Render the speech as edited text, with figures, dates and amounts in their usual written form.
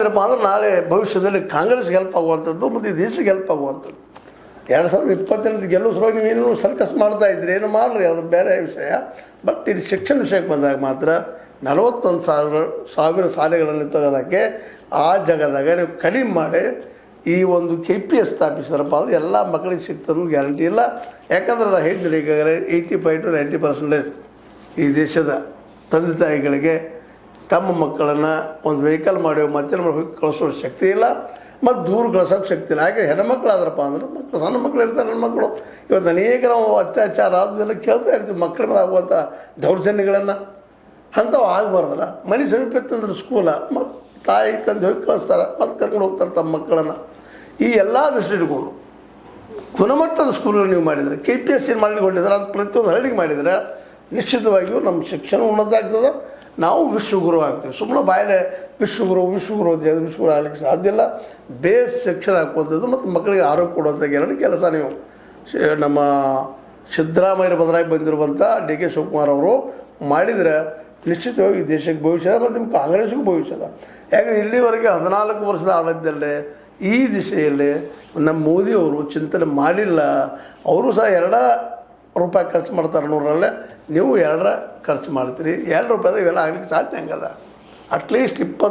ಏನಪ್ಪ ಅಂದ್ರೆ ನಾಳೆ ಭವಿಷ್ಯದಲ್ಲಿ ಕಾಂಗ್ರೆಸ್ಗೆ ಹೆಲ್ಪ್ ಆಗುವಂಥದ್ದು ಮತ್ತು ಈ ದೇಶಕ್ಕೆ ಹೆಲ್ಪ್ ಆಗುವಂಥದ್ದು. 2028 ಗೆಲ್ಲುವ ಸಲುವಾಗಿ ನೀವೇನು ಸರ್ಕಸ್ ಮಾಡ್ತಾ ಇದ್ರಿ, ಏನು ಮಾಡಿರಿ, ಅದು ಬೇರೆ ವಿಷಯ. ಬಟ್ ಇದು ಶಿಕ್ಷಣ ವಿಷಯಕ್ಕೆ ಬಂದಾಗ ಮಾತ್ರ 41,000 ಶಾಲೆಗಳನ್ನು ತೆಗೆದಕ್ಕೆ ಆ ಜಾಗದಾಗ ನೀವು ಕಡಿಮೆ ಮಾಡಿ ಈ ಒಂದು KPS ಸ್ಥಾಪಿಸಿದ್ರಪ್ಪ ಅಂದ್ರೆ ಎಲ್ಲ ಮಕ್ಕಳಿಗೆ ಸಿಗ್ತದೆ ಗ್ಯಾರಂಟಿ ಇಲ್ಲ. ಯಾಕಂದ್ರೆ ನಾನು ಹೇಳಿದ್ದೀನಿ ಈಗಾಗಲೇ 85 to 90% ಈ ದೇಶದ ತಂದೆ ತಾಯಿಗಳಿಗೆ ತಮ್ಮ ಮಕ್ಕಳನ್ನು ಒಂದು ವೆಹಿಕಲ್ ಮಾಡಿ ಮತ್ತೆ ಕಳಿಸೋ ಶಕ್ತಿ ಇಲ್ಲ ಮತ್ತು ದೂರ ಕಳ್ಸೋಕ್ಕೆ ಶಕ್ತಿ ಇಲ್ಲ. ಯಾಕೆ ಹೆಣ್ಮಕ್ಳಾದ್ರಪ್ಪ ಅಂದ್ರೆ ಮಕ್ಕಳು ಸಣ್ಣ ಮಕ್ಕಳು ಇರ್ತಾರೆ, ಹೆಣ್ಮಕ್ಳು ಇವತ್ತು ಅನೇಕ ನಾವು ಅತ್ಯಾಚಾರ ಆದೆಲ್ಲ ಕೇಳ್ತಾ ಇರ್ತೀವಿ, ಮಕ್ಕಳ ಮೇಲೆ ಆಗುವಂಥ ದೌರ್ಜನ್ಯಗಳನ್ನು ಅಂಥವು ಆಗಬಾರ್ದಲ್ಲ. ಮನೆ ಸಮೀಪ ಇತ್ತಂದ್ರೆ ಸ್ಕೂಲ ತಾಯಿ ತಂದೆ ಹೋಗಿ ಕಳಿಸ್ತಾರೆ, ಮತ್ತು ಕರ್ಕೊಂಡು ಹೋಗ್ತಾರೆ ತಮ್ಮ ಮಕ್ಕಳನ್ನು. ಈ ಎಲ್ಲ ದೃಷ್ಟಿ ಇಟ್ಕೊಂಡು ಗುಣಮಟ್ಟದ ಸ್ಕೂಲ್ಗಳು ನೀವು ಮಾಡಿದರೆ, KPS ಏನು ಮಾಡಿಕೊಂಡಿದ್ದಾರೆ ಅದು ಪ್ರತಿಯೊಂದು ಹಳ್ಳಿಗೆ ಮಾಡಿದರೆ ನಿಶ್ಚಿತವಾಗಿಯೂ ನಮ್ಮ ಶಿಕ್ಷಣ ಉನ್ನತ ಆಗ್ತದೆ, ನಾವು ವಿಶ್ವಗುರು ಆಗ್ತೀವಿ. ಸುಮ್ಮನೆ ಬಾಯಲ್ಲೇ ವಿಶ್ವಗುರು ಆಗಲಿಕ್ಕೆ ಸಾಧ್ಯ ಇಲ್ಲ. ಬೇಸ್ ಶಿಕ್ಷಣ ಹಾಕುವಂಥದ್ದು ಮತ್ತು ಮಕ್ಕಳಿಗೆ ಆರೋಗ್ಯ ಕೊಡುವಂಥ ಕೆಲಸ ನೀವು ನಮ್ಮ ಸಿದ್ದರಾಮಯ್ಯ ಬದಲಾಗಿ ಬಂದಿರುವಂಥ DK ಶಿವಕುಮಾರ್ ಅವರು ಮಾಡಿದರೆ ನಿಶ್ಚಿತವಾಗಿ ದೇಶಕ್ಕೆ ಭವಿಷ್ಯ ಮತ್ತು ನಿಮ್ಮ ಕಾಂಗ್ರೆಸ್ಗೂ ಭವಿಷ್ಯದ. ಯಾಕಂದರೆ ಇಲ್ಲಿವರೆಗೆ 14 ವರ್ಷದ ಆಡಳಿತದಲ್ಲೇ ಈ ದಿಶೆಯಲ್ಲಿ ನಮ್ಮ ಮೋದಿಯವರು ಚಿಂತನೆ ಮಾಡಿಲ್ಲ. ಅವರು ಸಹ ₹2 ಖರ್ಚು ಮಾಡ್ತಾರೆ 100ರಲ್ಲೇ, ನೀವು 2 ಖರ್ಚು ಮಾಡ್ತೀರಿ. ₹2 ಇವೆಲ್ಲ ಆಗಲಿಕ್ಕೆ ಸಾಧ್ಯ ಹಂಗದ. ಅಟ್ಲೀಸ್ಟ್ 20